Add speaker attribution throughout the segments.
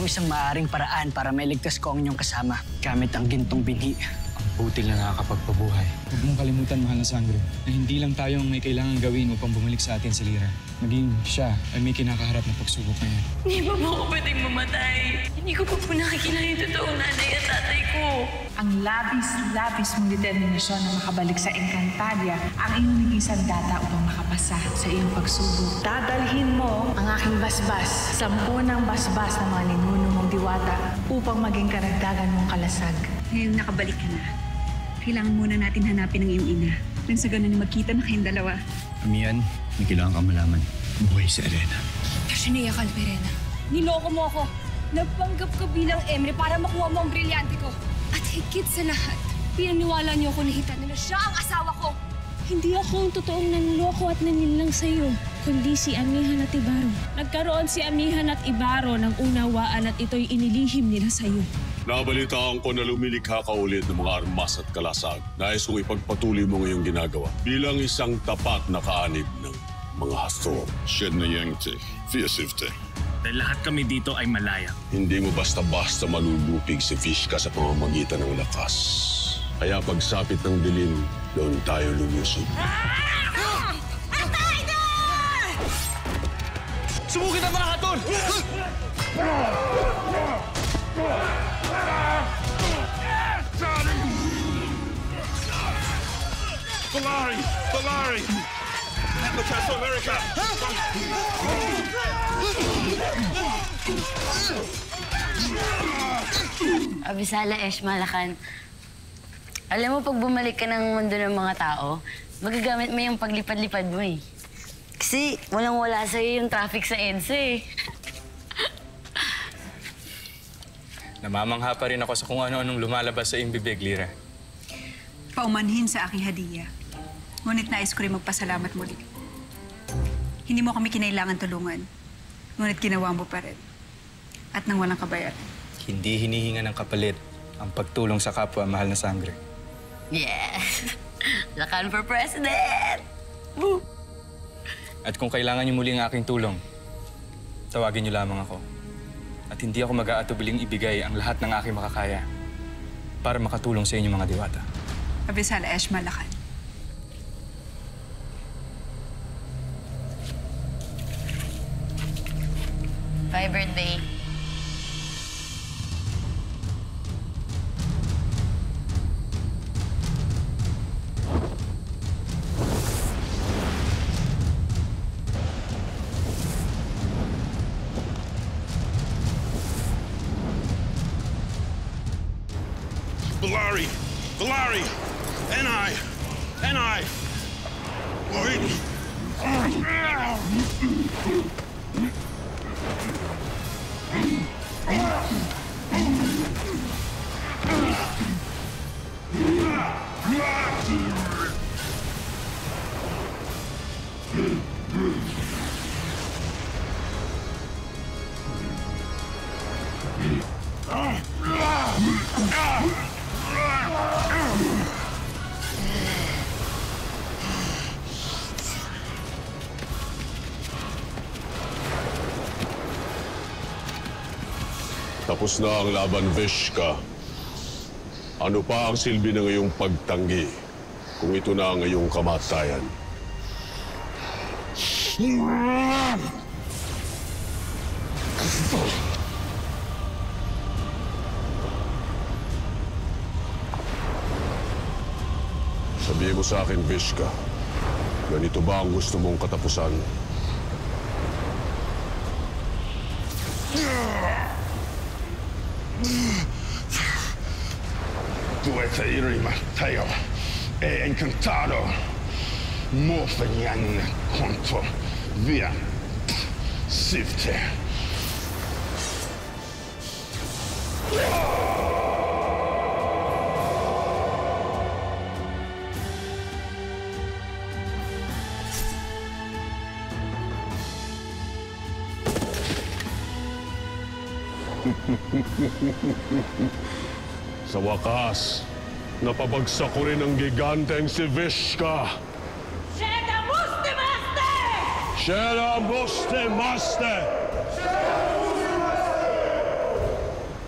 Speaker 1: merong isang maaaring paraan para mailigtas ko ang inyong kasama gamit ang gintong binhi.
Speaker 2: Ang butil na nakakapagpabuhay. Huwag mong kalimutan, mahal na sangre, na hindi lang tayo ang may kailangang gawin upang bumalik sa atin si Lyra. Maging siya ay may kinakaharap na pagsubok na yan.
Speaker 3: Hindi pa po ako pwedeng mamatay. Hindi ko pa po nakikita yung totoong nanay at tatay ko.
Speaker 4: Ang labis-labis mong determinasyon na makabalik sa Encantadia ang iyong naging sandata upang makapasa sa iyong pagsubok. Dadalhin mo ang aking basbas, 10 basbas ng mga ninuno mong diwata upang maging karagdagan mong kalasag.
Speaker 5: Ngayong nakabalik ka na, kailangan muna natin hanapin ang iyong ina. Nang sa ganun magkita na kayong dalawa.
Speaker 2: Amian, may kailangan kang malaman. Buhay si Elena.
Speaker 6: Passionea Calperena, niloko mo ako. Nagpanggap ka bilang Emre para makuha mo ang brilyante ko. At higit sa lahat, pinaniwala niyo ako na hitan na siya ang asawa ko.
Speaker 7: Hindi ako ang totoong nanloko at nanlinlang sa'yo, kundi si Amihan at Ibaro. Nagkaroon si Amihan at Ibaro ng unawaan at ito'y inilihim nila sa'yo.
Speaker 8: Nabalitaan ko na lumilikha ka ulit ng mga armas at kalasag. Nais kong ipagpatuloy mo ngayong ginagawa bilang isang tapat na kaanib ng mga hastong.
Speaker 9: Siedna Yangte, Fiasifte.
Speaker 2: Dahil lahat kami dito ay malaya.
Speaker 8: Hindi mo basta-basta malulupig si Fishka sa pamamagitan ng lakas. Kaya pagsapit ng dilim, doon tayo lumusog.
Speaker 2: Sumugin ang mga hatol!
Speaker 9: Valari! Valari! The Castle America!
Speaker 3: Abisala, Malacan. Alam mo, pag bumalik ka ng mundo ng mga tao, magagamit mo yung paglipad-lipad mo eh. Kasi walang-wala sa'yo yung traffic sa EDSA eh.
Speaker 2: Namamangha pa rin ako sa kung ano-anong lumalabas sa iyong bibig, Lyra.
Speaker 5: Paumanhin sa aking hadiya. Ngunit nais ko rin magpasalamat muli. Hindi mo kami kinailangan tulungan. Ngunit ginawa mo pa rin. At nang walang kabayaran.
Speaker 2: Hindi hinihinga ng kapalit ang pagtulong sa kapwa, mahal na sangre.
Speaker 3: Yes! Lakan for president! Woo!
Speaker 2: At kung kailangan niyo muli ang aking tulong, tawagin niyo lamang ako. At hindi ako mag-aatubiling ibigay ang lahat ng aking makakaya para makatulong sa inyong mga diwata.
Speaker 5: Abisal Malacan.
Speaker 3: Happy birthday.
Speaker 9: Valari! Valari! And I! Wait!
Speaker 8: Tapos na ang laban, Vishka. Ano pa ang silbi ng iyong pagtanggi kung ito na ang iyong kamatayan? Sabihin mo sa akin, Vishka, ganito ba ang gusto mong katapusan?
Speaker 9: Tuwete iri Mateo e Encantado Morfagnan conto via Sifte.
Speaker 8: Sa wakas, napabagsak ko rin ang giganteng si Vishka.
Speaker 6: Sheda Muste Master!
Speaker 8: Sheda Muste Master!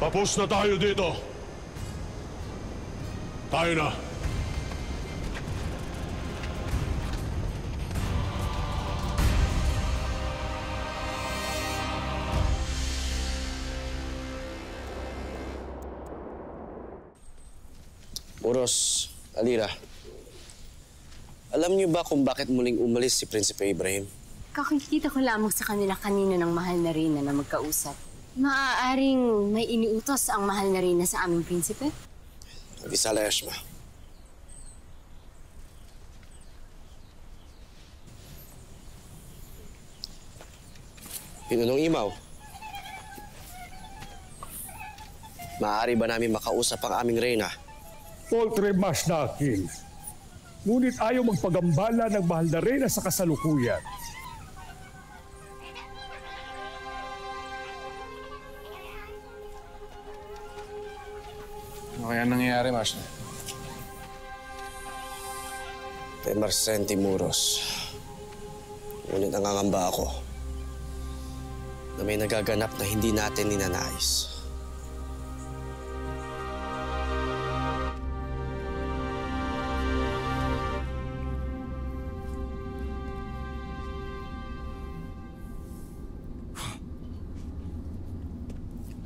Speaker 8: Tapos na tayo dito. Tayo na.
Speaker 10: Muros, Alira. Alam niyo ba kung bakit muling umalis si Prinsipe Ibrahim?
Speaker 11: Kakikita ko lamang sa kanila kanino ng mahal na Reyna na magkausap. Maaaring may iniutos ang mahal na Reyna sa aming prinsipe?
Speaker 10: Visala Eshma. Pinunong Imaw. Maaari ba namin makausap ang aming Reyna?
Speaker 12: Poltre mas na akin. Ngunit ayaw magpagambala ng mahal na Reyna sa kasalukuyan.
Speaker 2: Ano kaya nangyayari, Masna?
Speaker 10: Temersenti Muros. Ngunit nangangamba ako na may nagaganap na hindi natin ninanais.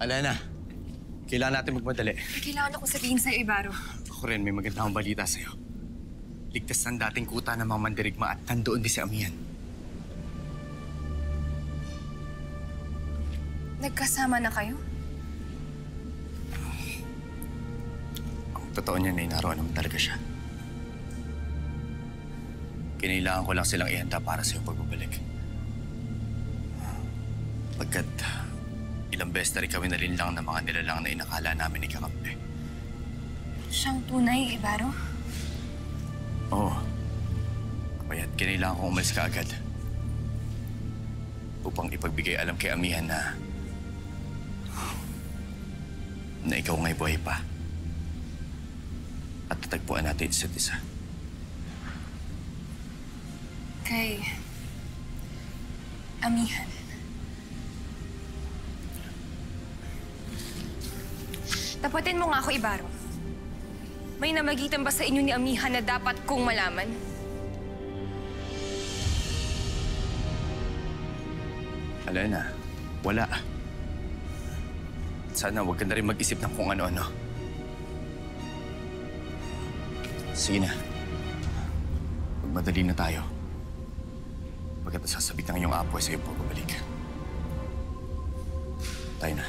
Speaker 13: Alena, kailangan natin magmadali.
Speaker 6: Kailangan akong sabihin sa'yo, Ibaro.
Speaker 13: Ako rin, may magandang balita sa'yo. Ligtas ang dating kuta ng mga mandirigma at nandoon din si Amihan.
Speaker 6: Nagkasama na kayo?
Speaker 13: Ang totoo niyan ay naroon naman talaga siya. Kinailangan ko lang silang ihanda para sa'yo pagbabalik. Pagkat ilang beses na rin kami nalinlang ng mga nilalang na inakala namin ikakampi.
Speaker 6: Siyang tunay, Ibaro?
Speaker 13: Oo. Kaya't kinailangan kong umalis ka agad. Upang ipagbigay alam kay Amihan na ikaw nga'y buhay pa. At tatagpuan natin isa't isa.
Speaker 6: Kay Amihan. Tapatin mo nga ako, Ibaro. May namagitan ba sa inyo ni Amihan na dapat kong malaman?
Speaker 13: Alena, wala. Sana huwag ka na rin mag-isip ng kung ano-ano. Sige na. Magmadali na tayo. Pagkat sasabit ng iyong apoy sa iyong pagbabalik. Tayo na.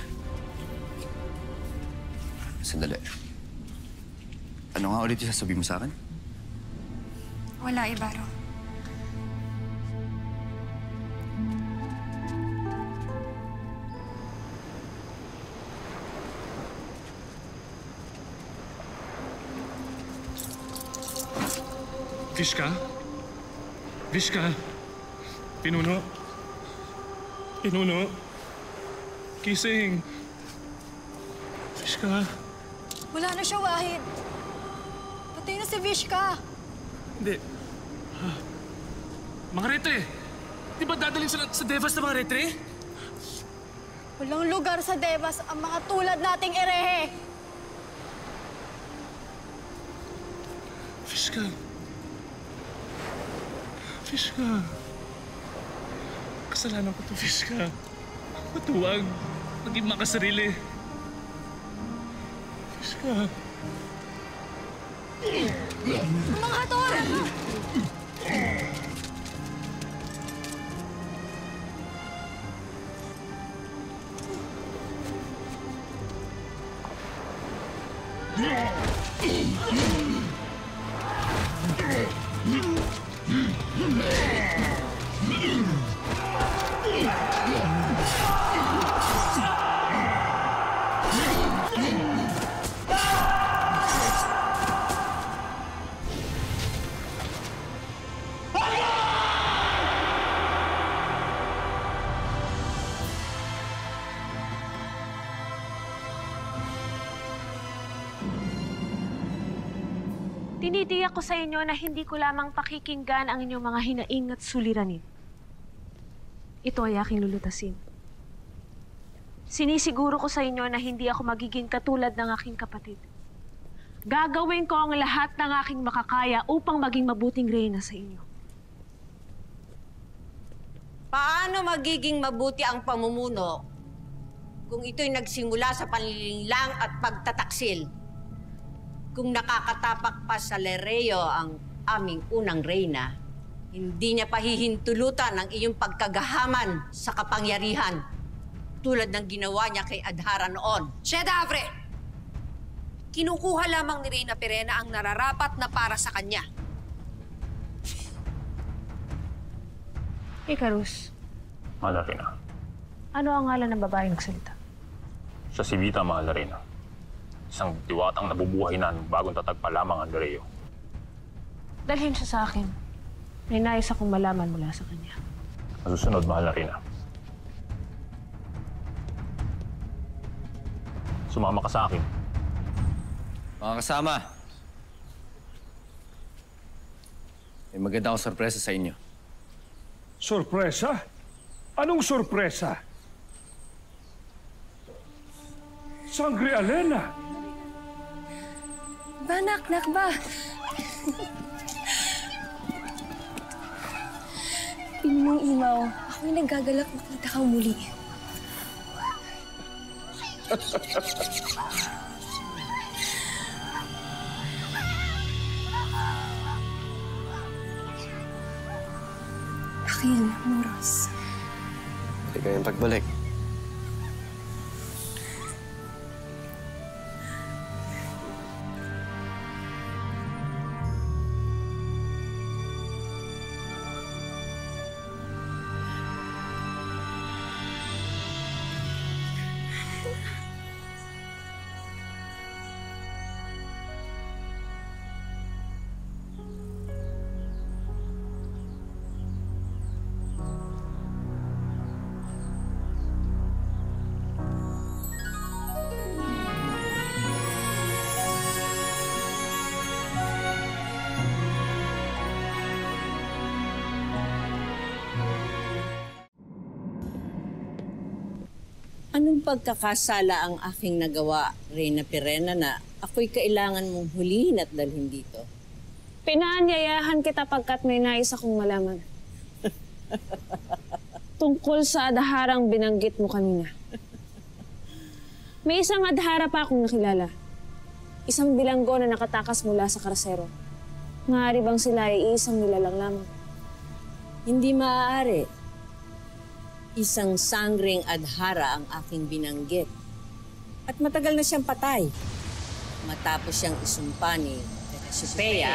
Speaker 13: Sandali. Ano nga ulit yung sasabihin mo sa akin?
Speaker 6: Wala, Ibaro.
Speaker 12: Vishka? Vishka? Pinuno? Pinuno? Gising? Vishka?
Speaker 14: Wala na siya, Wahid. Patay na si Vishka.
Speaker 12: Hindi. Mga retre! Di ba dadalhin sila sa Devas na mga retre?
Speaker 14: Walang lugar sa Devas ang mga tulad nating erehe.
Speaker 12: Vishka. Vishka. Kasalanan ko to, Vishka. Matuwag. Maging makasarili. Vishka.
Speaker 14: Mga Hator!
Speaker 7: Tinitiyak ko sa inyo na hindi ko lamang pakikinggan ang inyong mga hinaing at suliranin. Ito ay aking lulutasin. Sinisiguro ko sa inyo na hindi ako magiging katulad ng aking kapatid. Gagawin ko ang lahat ng aking makakaya upang maging mabuting reyna sa inyo.
Speaker 15: Paano magiging mabuti ang pamumuno kung ito'y nagsimula sa panlilinlang at pagtataksil? Kung nakakatapak pa sa Lereo ang aming unang reyna, hindi niya pahihintulutan ang iyong pagkagahaman sa kapangyarihan tulad ng ginawa niya kay Adhara noon.
Speaker 6: Shedavre! Kinukuha lamang ni Reyna Pirena ang nararapat na para sa kanya.
Speaker 7: Icarus,
Speaker 16: Mahalarena.
Speaker 7: ano ang ngalan ng babaeng nagsalita?
Speaker 16: Siya si Vita Mahalarena. Isang diwatang nabubuhay na ng bagong tatag pa lamang ang Lereo.
Speaker 7: Dalhin siya sa akin. May nais akong malaman mula sa kanya.
Speaker 16: Masusunod, Mahalarena. Sumama ka sa akin.
Speaker 13: Mga kasama, may maganda akong sorpresa sa inyo.
Speaker 12: Sorpresa? Anong sorpresa? Sangre Alena!
Speaker 6: Nak ba? Pinong Imaw, ako'y nagagalak makita kang muli.
Speaker 11: Akil, Moros.
Speaker 10: Hindi kayong pagbalik.
Speaker 15: Anong pagkakasala ang aking nagawa, Reyna Pirena, na ako'y kailangan mong hulihin at dalhin dito?
Speaker 7: Pinaanyayahan kita pagkat may nais akong malaman. Tungkol sa adharang binanggit mo kanina. May isang adhara pa akong nakilala. Isang bilanggo na nakatakas mula sa karsero. Maaari bang sila ay isang nilalang lamang?
Speaker 15: Hindi maaari. Isang sangreng adhara ang aking binanggit. At matagal na siyang patay. Matapos siyang isumpa ni Cassiopeia,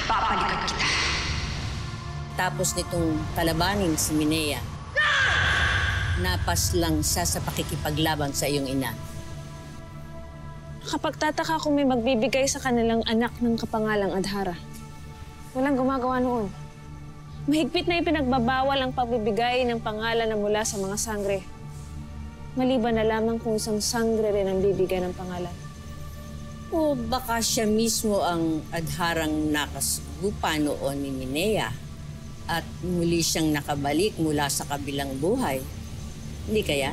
Speaker 15: papalikat kita. Tapos nitong kalabanin si Minea, napas lang siya sa pakikipaglaban sa iyong ina.
Speaker 7: Kapag tataka kung may magbibigay sa kanilang anak ng kapangalang adhara, walang gumagawa noon. Mahigpit na ipinagbabawal ang pagbibigay ng pangalan na mula sa mga sangre. Maliban na lamang kung isang sangre rin ang bibigay ng pangalan.
Speaker 15: O baka siya mismo ang adharang nakasugupa noon ni Minea at muli siyang nakabalik mula sa kabilang buhay. Hindi kaya?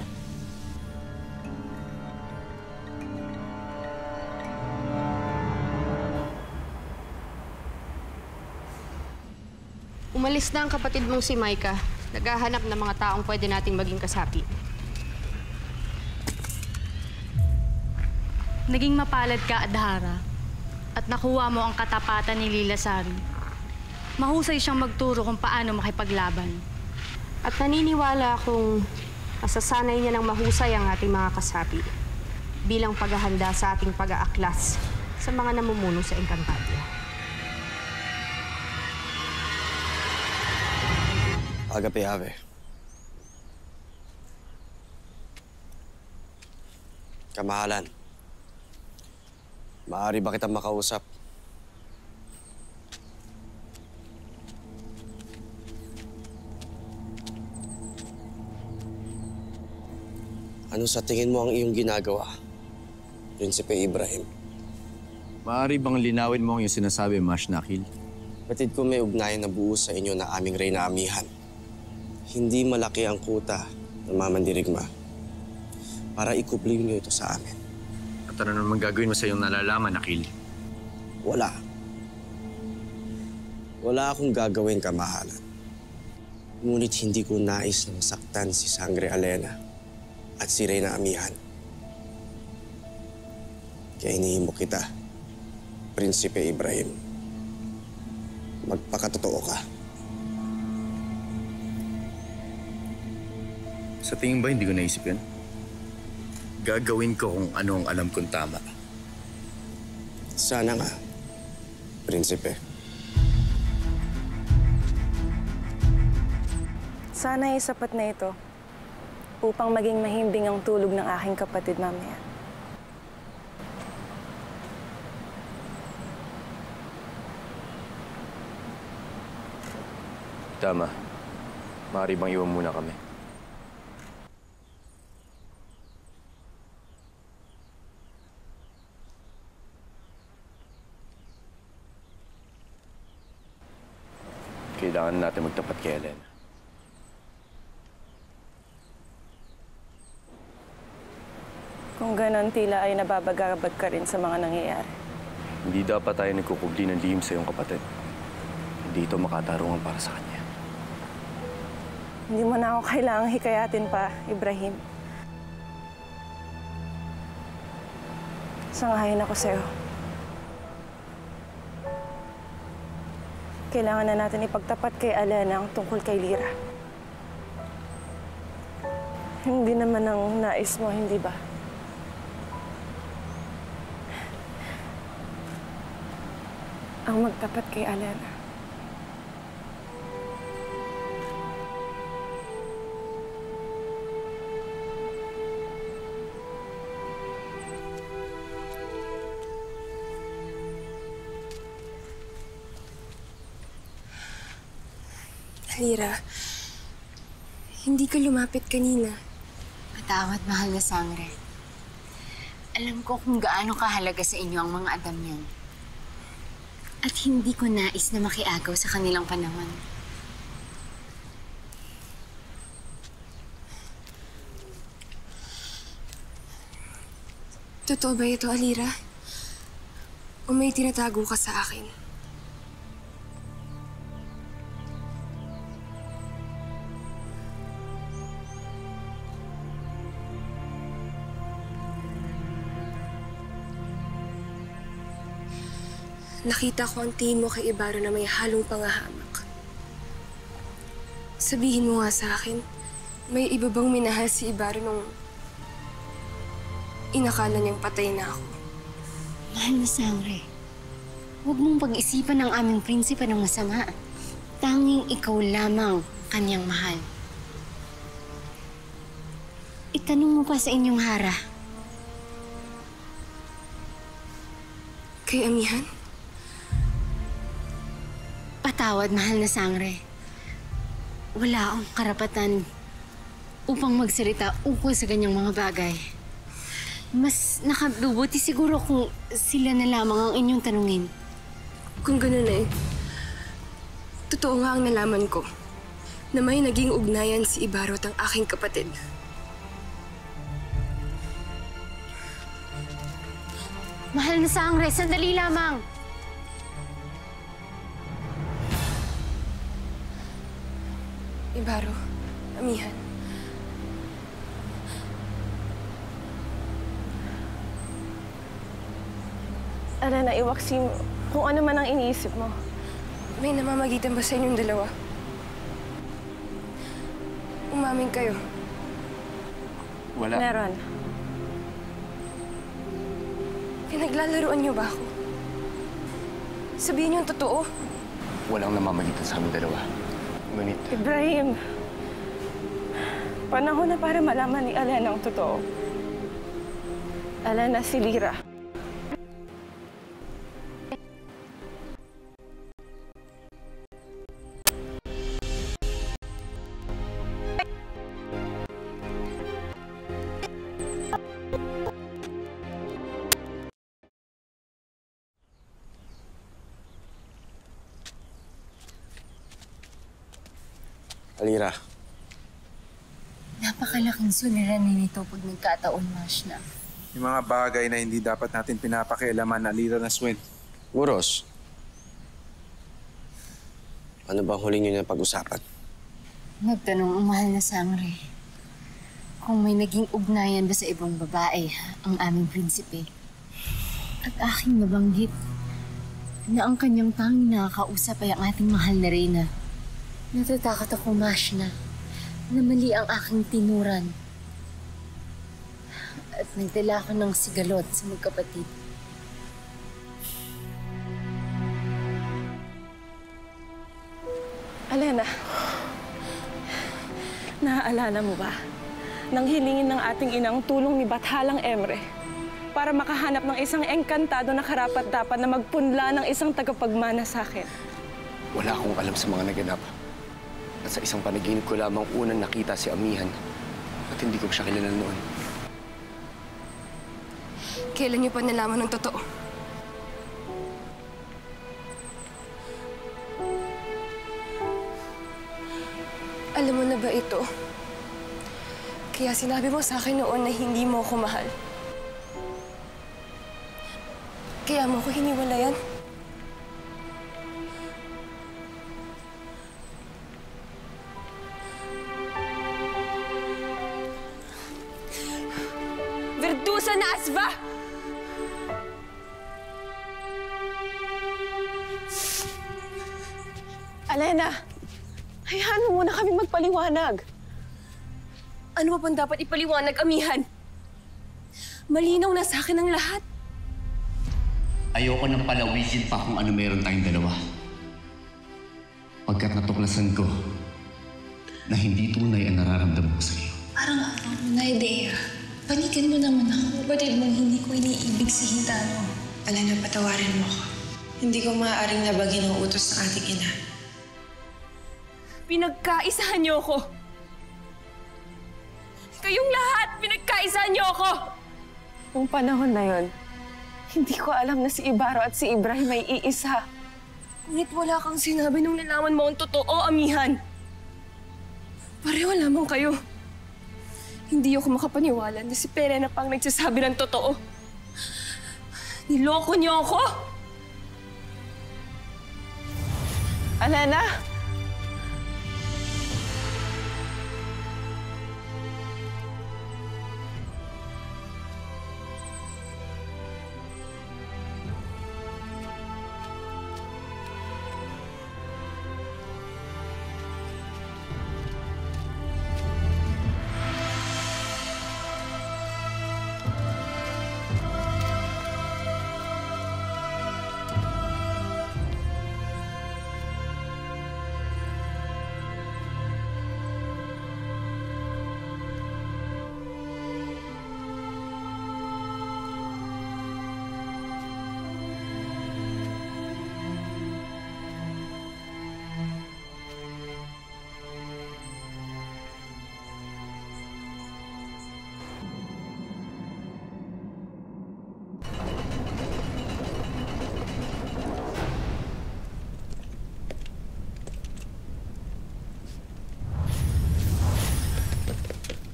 Speaker 17: Umalis na ang kapatid mong si Maika. Naghahanap ng mga taong pwede nating maging kasapi.
Speaker 18: Naging mapalad ka, Adhara. At nakuha mo ang katapatan ni Lila Sari. Mahusay siyang magturo kung paano makipaglaban.
Speaker 17: At naniniwala akong masasanay niya ng mahusay ang ating mga kasapi bilang paghahanda sa ating pag-aaklas sa mga namumuno sa Encantadia.
Speaker 10: Agape, Ave. Kamahalan. Maaari ba kitang makausap? Ano sa tingin mo ang iyong ginagawa, Prinsipe Ibrahim?
Speaker 13: Maaari bang linawin mo yung sinasabi, Mashnakil?
Speaker 10: Batid ko may ugnayan na buo sa inyo na aming Reyna Amihan. Hindi malaki ang kuta ng mamandirigma. para ikubli niyo ito sa amin.
Speaker 13: At ano naman gagawin mo sa iyong nalalaman, Akil?
Speaker 10: Wala. Wala akong gagawin, kamahalan. Ngunit hindi ko nais na masaktan si Sangre Alena at si Reyna Amihan. Kaya hinihimo kita, Prinsipe Ibrahim. Magpakatotoo ka.
Speaker 13: Sa tingin ba hindi ko naisip yan? Gagawin ko kung ano ang alam kong tama.
Speaker 10: Sana nga, Prinsipe.
Speaker 19: Sana ay sapat na ito upang maging mahimbing ang tulog ng aking kapatid mamaya.
Speaker 13: Tama. Maaari bang iwan muna kami? Kailangan natin magtapat kay Ellen.
Speaker 19: Kung ganon, tila ay nababagabag ka rin sa mga nangyayari.
Speaker 13: Hindi dapat tayo nagkukubli ng lihim sa iyong kapatid. Hindi ito makatarungan para sa kanya.
Speaker 19: Hindi mo na ako kailangang hikayatin pa, Ibrahim. Sangayon ako sa'yo. Kailangan na natin ipagtapat kay Alena ang tungkol kay Lyra. Hindi naman ang nais mo, hindi ba? Ang magtapat kay Alena.
Speaker 6: Lyra, hindi ka lumapit kanina.
Speaker 11: Patawad, mahal na Sangre. Alam ko kung gaano kahalaga sa inyo ang mga adam yan. At hindi ko nais na makiagaw sa kanilang panahon.
Speaker 6: Totoo ba ito, Alira? O may tinatago ka sa akin? Nakita ko ang tingin mo kay Ibaro na may halong pangahamak. Sabihin mo nga sa akin, may iba bang minahal si Ibaro nung inakala niyang patay na ako?
Speaker 11: Mahal na Sangre, huwag mong pag-isipan ng aming prinsipe ng masama. Tanging ikaw lamang kanyang mahal. Itanong mo pa sa inyong hara.
Speaker 6: Kay Amihan?
Speaker 11: Patawad, mahal na Sangre. Wala akong karapatan upang magsalita ukol sa ganyang mga bagay. Mas nakabubuti siguro kung sila na lamang ang inyong tanungin.
Speaker 6: Kung gano'n eh, totoo nga ang nalaman ko na may naging ugnayan si Ibaro at ang aking kapatid.
Speaker 11: Mahal na Sangre, sandali lamang.
Speaker 6: Ibaro, Amihan.
Speaker 19: Alena, iwaksi mo kung ano man ang iniisip mo.
Speaker 6: May namamagitan ba sa inyong dalawa? Umamin kayo.
Speaker 13: Wala.
Speaker 19: Meron.
Speaker 6: Pinaglalaruan niyo ba ako? Sabihin niyo ang totoo.
Speaker 13: Walang namamagitan sa aming dalawa. Ngunit...
Speaker 19: Ibrahim, panahon na para malaman ni Alena ang totoo. Alena si Lyra.
Speaker 10: Alira.
Speaker 11: Napakalaking suliranin nito pag nagkataon, Mashna.
Speaker 20: Yung mga bagay na hindi dapat natin pinapakialaman na Lira na Swin.
Speaker 10: Muros, ano bang huli niyo na pag-usapan?
Speaker 11: Nagtanong ang mahal na Sangre kung may naging ugnayan ba sa ibang babae ang aming prinsipe. At aking nabanggit na ang kanyang tanging nakakausap ay ang ating mahal na Reyna. Natatakot ako, Mashna, na mali ang aking tinuran. At nagdala ko ng sigalot sa magkapatid.
Speaker 19: Alena, naaalala mo ba nang hilingin ng ating inang tulong ni Bathalang Emre para makahanap ng isang engkantado na karapat-dapat na magpunla ng isang tagapagmana sa akin?
Speaker 13: Wala akong alam sa mga naganap. At sa isang panaginip ko lamang unang nakita si Amihan at hindi ko siya kilala noon.
Speaker 6: Kailan niyo pa nalaman ng totoo? Alam mo na ba ito? Kaya sinabi mo sa akin noon na hindi mo ako mahal. Kaya mo ako hiniwalayan? Verdusa na Asva!
Speaker 19: Alena, hayaan mo muna kami magpaliwanag.
Speaker 6: Ano pa bang dapat ipaliwanag, Amihan? Malinaw na sa akin ang lahat.
Speaker 13: Ayoko nang palawisin pa kung ano meron tayong dalawa. Pagkat natuklasan ko na hindi tunay ang nararamdaman ko sa iyo.
Speaker 21: Parang ako na ideya. Panigan mo naman ako. Batid mong hindi ko iniibig si Hintano.
Speaker 22: Alena, patawarin mo ako. Hindi ko maaaring nabagin ang utos ng ating ina.
Speaker 6: Pinagkaisahan niyo ako. Kayong lahat, pinagkaisahan niyo ako.
Speaker 19: Noong panahon na yon, hindi ko alam na si Ibaro at si Ibrahim ay iisa.
Speaker 6: Ngunit wala kang sinabi nung nalaman mo ang totoo, Amihan. Pareho lamang kayo. Hindi ako makapaniwala na si Perena pang nagsasabi ng totoo. Niloko niyo ako?
Speaker 19: Alena!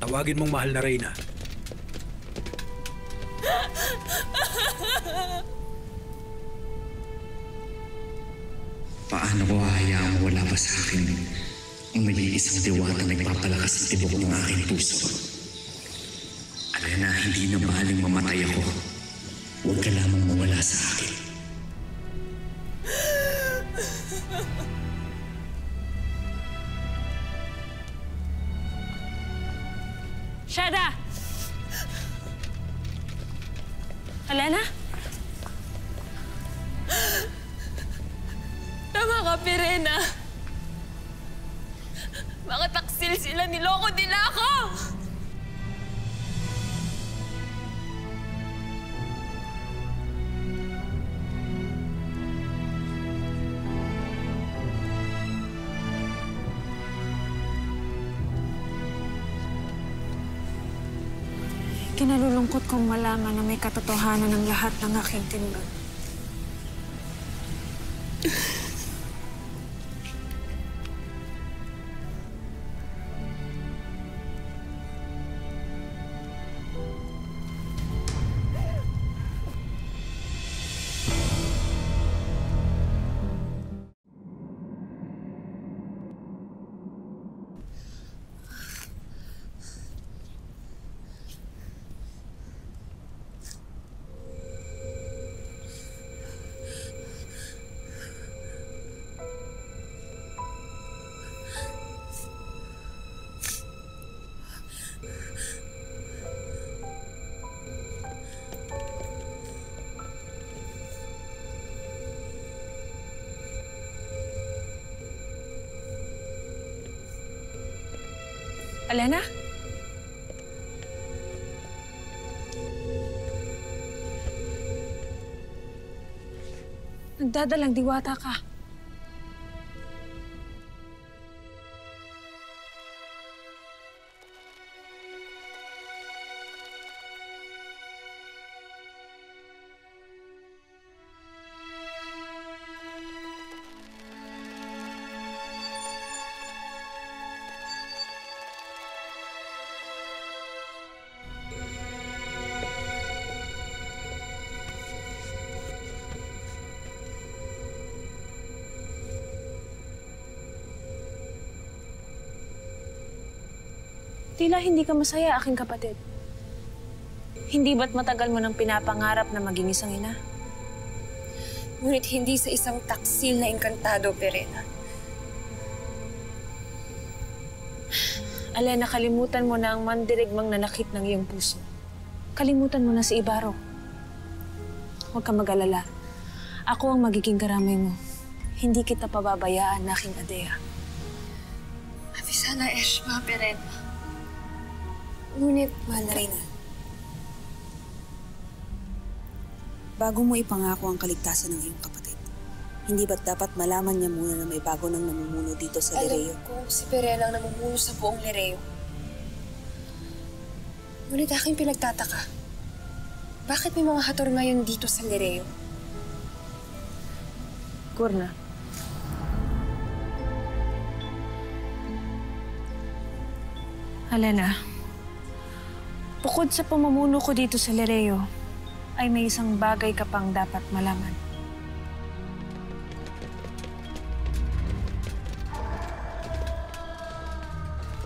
Speaker 23: Tawagin mong mahal na Reyna.
Speaker 13: Paano ko hahayaang wala pa sa akin ang nag-iisang diwata na nagpapalakas ng tibok ng aking puso? Alena, hindi na bahaling mamatay ako. Huwag ka lamang mawala sa akin.
Speaker 7: Shada! Alena?
Speaker 6: Tama ka, Perena. Mga taksil sila, niloko nila ako!
Speaker 7: Kinalulungkot kong malaman na may katotohanan ng lahat ng aking tinulad. Alena? Nagdadalang diwata ka. Tila hindi ka masaya, aking kapatid. Hindi ba't matagal mo nang pinapangarap na maging isang ina?
Speaker 6: Ngunit hindi sa isang taksil na engkantado, Perena.
Speaker 7: Alena, kalimutan mo na ang mandirigmang nanakit ng iyong puso. Kalimutan mo na si Ibarok. Huwag ka mag-alala. Ako ang magiging karamay mo. Hindi kita pababayaan, aking Adea.
Speaker 6: Avisana, Eshma, Perena. Ngunit, mahal na Reyna.
Speaker 1: Bago mo ipangako ang kaligtasan ng iyong kapatid, hindi ba't dapat malaman niya muna na may bago nang namumuno dito sa Lireo?
Speaker 6: Alam ko si Perena ang namumuno sa buong Lireo. Ngunit aking pinagtataka, bakit may mga hator ngayon dito sa Lireo?
Speaker 7: Gurna. Alena, bukod sa pamumuno ko dito sa Lireo, ay may isang bagay ka pang dapat malaman.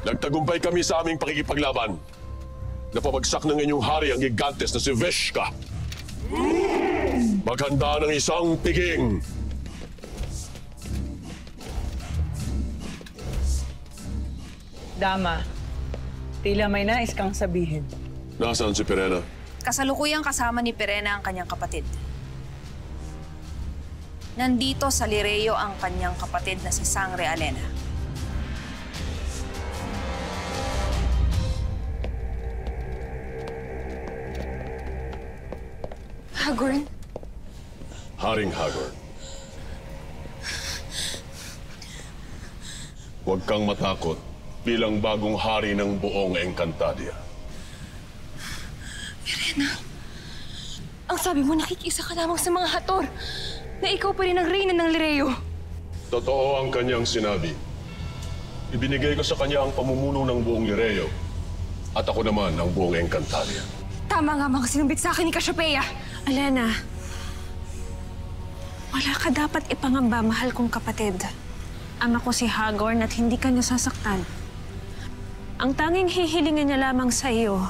Speaker 8: Nagtagumpay kami sa aming pakikipaglaban. Napabagsak ng inyong hari ang gigantes na si Veshka. Maghanda ng isang piging.
Speaker 4: Dama, tila may nais kang sabihin.
Speaker 8: Nasaan si Perena?
Speaker 5: Kasalukuyang kasama ni Perena ang kanyang kapatid. Nandito sa Lireo ang kanyang kapatid na si Sangre Alena.
Speaker 6: Hagorn?
Speaker 8: Haring Hagorn. Huwag kang matakot bilang bagong hari ng buong Encantadia.
Speaker 6: Perena, ang sabi mo nakikisa ka lamang sa mga hator na ikaw pa rin ang reyna ng Lireo.
Speaker 8: Totoo ang kanyang sinabi. Ibinigay ko sa kanya ang pamumuno ng buong Lireo at ako naman ang buong Encantadia.
Speaker 6: Tama nga mga sinumbit sa akin ni Cassiopeia.
Speaker 7: Alena, wala ka dapat ipangamba, mahal kong kapatid. Ama ko si Hagorn at hindi ka niya sasaktan. Ang tanging hihilingin niya lamang sa iyo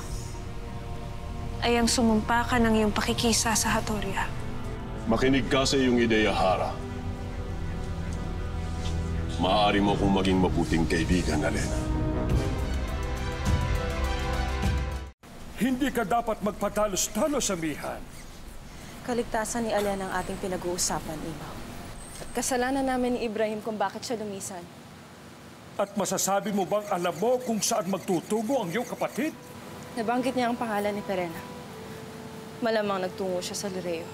Speaker 7: ay ang sumumpa ka ng iyong pakikisa sa Hatoria.
Speaker 8: Makinig ka sa iyong ideya, Hara. Maaari mo kong maging mabuting kaibigan, Alena.
Speaker 12: Hindi ka dapat magpadalos-dalos, amihan.
Speaker 19: Kaligtasan ni Alena ang ating pinag-uusapan, Imaw. At kasalanan namin ni Ibrahim kung bakit siya lumisan.
Speaker 12: At masasabi mo bang alam mo kung saan magtutugo ang iyong kapatid?
Speaker 19: Nabanggit niya ang pangalan ni Perena. Malamang nagtungo siya sa Lireo.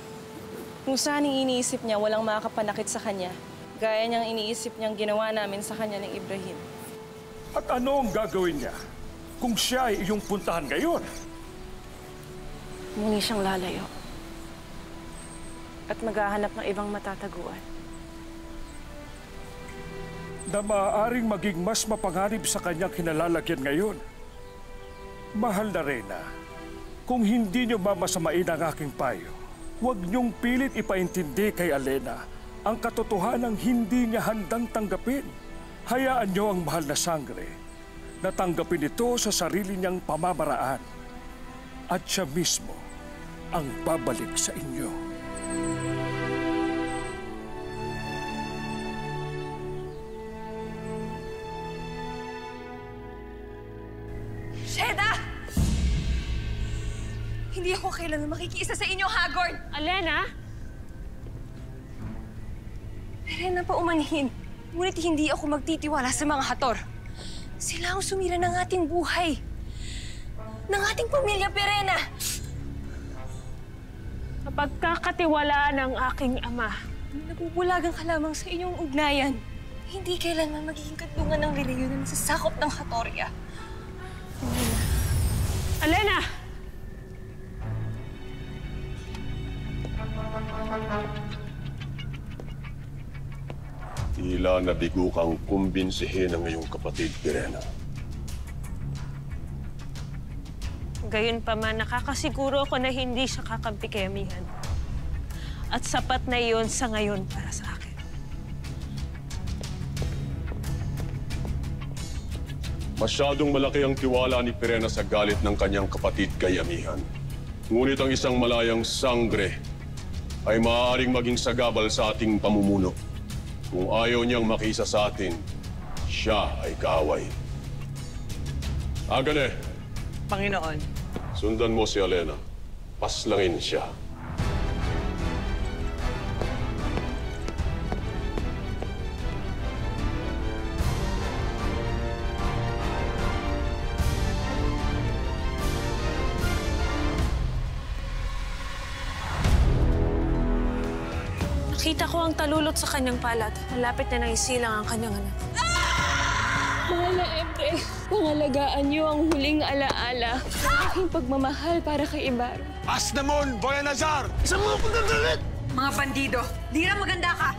Speaker 19: Kung saan iniisip niya walang makakapanakit sa kanya, gaya niyang iniisip niyang ginawa namin sa kanya ng Ibrahim.
Speaker 12: At ano ang gagawin niya kung siya ay iyong puntahan ngayon?
Speaker 19: Muli siyang lalayo. At maghahanap ng ibang matataguan.
Speaker 12: Na maaaring maging mas mapanganib sa kanyang kinalalagyan ngayon. Mahal na Reyna, kung hindi niyo mamasamain ang aking payo, huwag niyong pilit ipaintindi kay Alena ang katotohanang hindi niya handang tanggapin. Hayaan niyo ang mahal na Sangre na tanggapin ito sa sarili niyang pamamaraan. At siya mismo ang babalik sa inyo.
Speaker 6: Sheda! Hindi ako kailangan makikiisa sa inyo, Hagorn!
Speaker 7: Alena?
Speaker 6: Perena pa umanhin. Ngunit hindi ako magtitiwala sa mga hator. Sila ang sumira ng ating buhay. Ng ating pamilya, Perena.
Speaker 7: Kapag kakatiwalaan ng aking ama,
Speaker 6: nabubulagan ka lamang sa inyong ugnayan. Hindi kailanman magiging kadungan ng Lireyo na nasasakop ng Hatoria.
Speaker 7: Alena!
Speaker 8: Tila nabigo kang kumbinsihin ang iyong kapatid, Pirena.
Speaker 7: Gayunpaman, nakakasiguro ako na hindi siya kakampi kay Amihan. At sapat na iyon sa ngayon para sa akin.
Speaker 8: Masyadong malaki ang tiwala ni Pirena sa galit ng kanyang kapatid kay Amihan. Ngunit ang isang malayang sangre ay maaaring maging sagabal sa ating pamumuno. Kung ayaw niyang makiisa sa atin, siya ay kaaway. Agane!
Speaker 4: Panginoon.
Speaker 8: Sundan mo si Alena. Paslangin siya.
Speaker 7: Nakita ko ang talulot sa kanyang palad. Malapit na nang isilang ang kanyang anak.
Speaker 6: Mahal na Emre, pangalagaan niyo ang huling alaala ng aking pagmamahal para kay Ibarra.
Speaker 2: Asnamon, Boya Nazar! Isang mga pagdadalit!
Speaker 5: Mga bandido, di na maganda ka!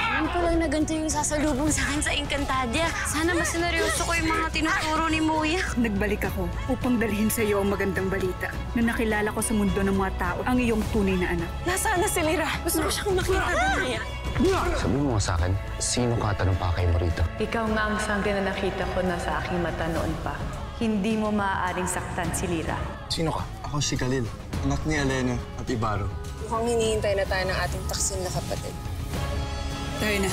Speaker 11: Alam ko lang na ganito yung sasalubong sa akin sa Encantadia. Sana mas seryoso ko yung mga tinuturo ni Muya.
Speaker 3: Nagbalik ako upang dalhin sa iyo ang magandang balita na nakilala ko sa mundo ng mga tao ang iyong tunay na anak.
Speaker 6: Nasaan na si Lira? Gusto mo siyang makita ganyan.
Speaker 13: Sabi mo nga sa akin, sino ka tanong pa kayo mo rito?
Speaker 9: Ikaw nga ang sangre na nakita ko na sa aking mata noon pa. Hindi mo maaaring saktan si Lira.
Speaker 2: Sino ka? Ako si Khalil, anak ni Alena at Ibaro.
Speaker 1: Mukhang hinihintay na tayo ng ating taksil na kapatid.
Speaker 3: Tayo na.